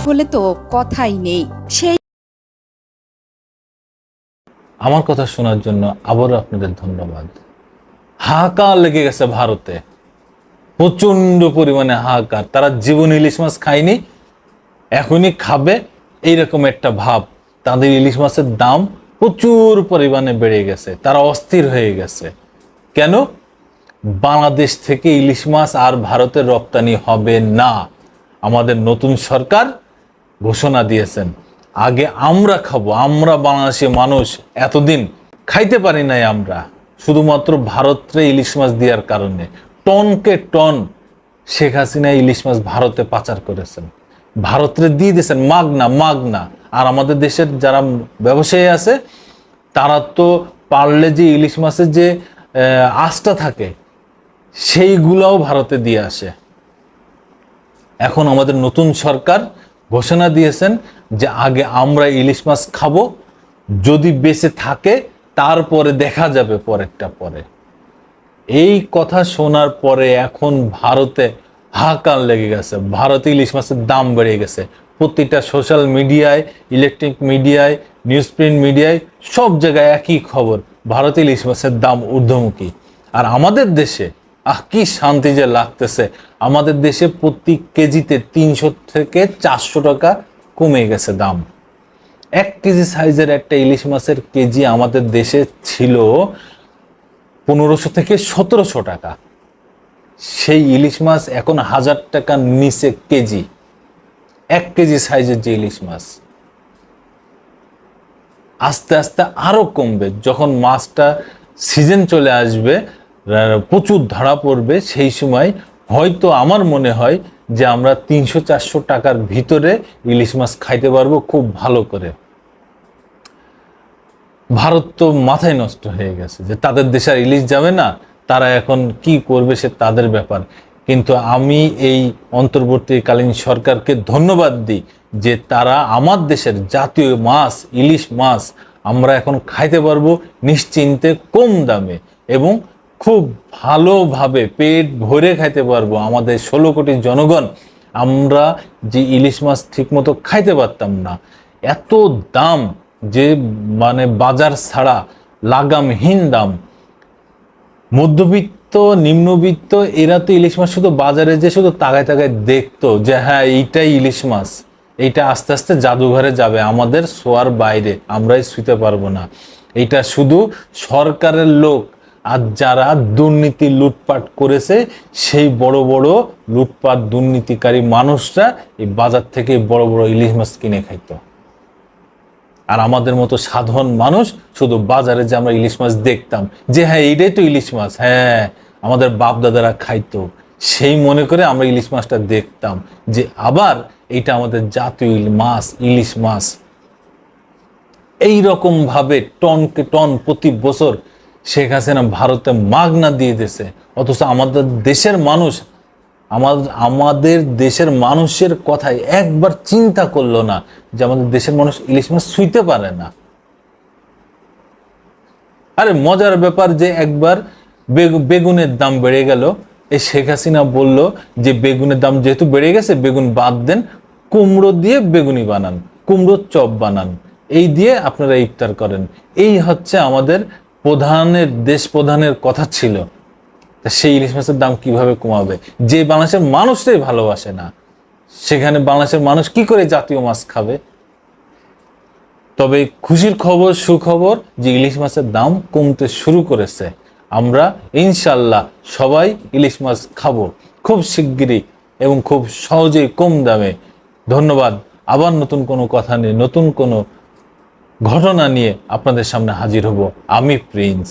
বলে তো কথাই নেই। সেই আমার কথা শোনার জন্য আবারও আপনাদের ধন্যবাদ। হাহাকার লেগে গেছে ভারতে, প্রচন্ড পরিমাণে হাহাকার। তারা জীবন ইলিশ মাছ খায়নি, এখনই খাবে এইরকম একটা ভাব। তাদের ইলিশ মাছের দাম প্রচুর পরিমাণে বেড়ে গেছে, তারা অস্থির হয়ে গেছে। কেন? বাংলাদেশ থেকে ইলিশ মাছ আর ভারতের রপ্তানি হবে না। আমাদের নতুন সরকার ঘোষণা দিয়েছেন আগে আমরা খাবো। আমরা বাংলাদেশি মানুষ এতদিন খাইতে পারি নাই, আমরা শুধুমাত্র ভারতে ইলিশ মাছ দেওয়ার কারণে টনকে টন শেখ হাসিনা ইলিশ মাছ ভারতে পাচার করেছেন, ভারতে দিয়ে দিয়েছেন মাগনা মাগনা। আর আমাদের দেশের যারা ব্যবসায়ী আছে তারা তো পারলে যে ইলিশ মাছের যে আঁশটা থাকে সেইগুলাও ভারতে দিয়ে আসে। এখন আমাদের নতুন সরকার ঘোষণা দিয়েছেন যে আগে আমরা ইলিশ মাছ খাবো, যদি বেঁচে থাকে তারপরে দেখা যাবে পরেরটা পরে। এই কথা শোনার পরে এখন ভারতে হাহাকার লেগে গেছে। ভারতে ইলিশ মাছের দাম বেড়ে গেছে। প্রতিটা সোশ্যাল মিডিয়ায়, ইলেকট্রনিক মিডিয়ায়, নিউজ প্রিন্ট মিডিয়ায় সব জায়গায় একই খবর, ভারতে ইলিশ মাছের দাম ঊর্ধ্বমুখী। আর আমাদের দেশে কি শান্তি যে লাগতেছে। আমাদের দেশে প্রতি কেজিতে 300 থেকে 400 টাকা কমে গেছে দাম। 1 কেজি সাইজের একটা ইলিশ মাছের কেজি আমাদের দেশে ছিল 1500 থেকে 1700 টাকা। সেই ইলিশ মাছ এখন 1000 টাকার নিচে কেজি। 1 কেজি সাইজের যে ইলিশ মাছ আস্তে আস্তে আরো কমবে। যখন মাছটা সিজন চলে আসবে, প্রচুর ধরা পড়বে, সেই সময় হয়তো আমার মনে হয় যে আমরা 300-400 টাকার ভিতরে ইলিশ মাছ খাইতে পারবো খুব ভালো করে। ভারত তো মাথায় নষ্ট হয়ে গেছে যে তাদের দেশে আর ইলিশ যাবে না, তারা এখন কি করবে সে তাদের ব্যাপার। কিন্তু আমি এই অন্তর্বর্তীকালীন সরকারকে ধন্যবাদ দিই যে তারা আমার দেশের জাতীয় মাছ ইলিশ মাছ আমরা এখন খাইতে পারবো নিশ্চিন্তে, কম দামে এবং খুব ভালোভাবে পেট ভরে খাইতে পারবো। আমাদের 16 কোটি জনগণ আমরা যে ইলিশ মাছ ঠিকমতো খাইতে পারতাম না, এত দাম যে মানে বাজার ছাড়া লাগামহীন দাম। মধ্যবিত্ত নিম্নবিত্ত এরা তো ইলিশ মাছ শুধু বাজারে যে শুধু তাকায় তাকায় দেখতো যে হ্যাঁ এইটাই ইলিশ মাছ, এইটা আস্তে আস্তে জাদুঘরে যাবে, আমাদের ছোঁয়ার বাইরে, আমরাই ছুঁতে পারবো না। এইটা শুধু সরকারের লোক আর যারা দুর্নীতি লুটপাট করেছে সেই বড় বড় লুটপাট দুর্নীতিকারী মানুষরা এই বাজার থেকে বড় বড় ইলিশ মাছ কিনে খাইতো। আর আমাদের মতো সাধারণ মানুষ শুধু বাজারে যে আমরা ইলিশ মাছ দেখতাম যে হ্যাঁ এইটাই তো ইলিশ মাছ, হ্যাঁ আমাদের বাপ দাদারা খাইতো, সেই মনে করে আমরা ইলিশ মাছটা দেখতাম যে আবার এইটা আমাদের জাতীয় মাছ ইলিশ মাছ। এইরকম ভাবে টনকে টন প্রতি বছর শেখ হাসিনা ভারতে মাগনা দিয়ে দিয়েছে, অথচ আমাদের দেশের মানুষ আমাদের দেশের মানুষের কথাই একবার চিন্তা করলো না যে আমাদের দেশের মানুষ ইলিশ মাছ ছুঁইতে পারে না। আরে মজার ব্যাপার যে একবার বেগুনের দাম বেড়ে গেল, এই শেখ হাসিনা বলল যে বেগুনের দাম যেহেতু বেড়ে গেছে বেগুন বাদ দেন, কুমড়ো দিয়ে বেগুনি বানান, কুমড়োর চপ বানান, এই দিয়ে আপনারা ইফতার করেন। এই হচ্ছে আমাদের দেশ প্রধানের কথা ছিল। সেই ইলিশ মাছের দাম কিভাবে কমাবে যে বাংলাদেশের মানুষটাই ভালোবাসে না, সেখানে বাংলাদেশের মানুষ কি করে জাতীয় মাছ খাবে? তবে খুশির খবর, সুখবর যে ইলিশ মাছের দাম কমতে শুরু করেছে। আমরা ইনশাল্লাহ সবাই ইলিশ মাছ খাবো খুব শিগগিরই এবং খুব সহজেই কম দামে। ধন্যবাদ। আবার নতুন কোনো কথা নিয়ে, নতুন কোনো ঘটনা নিয়ে আপনাদের সামনে হাজির হব। আমি প্রিন্স।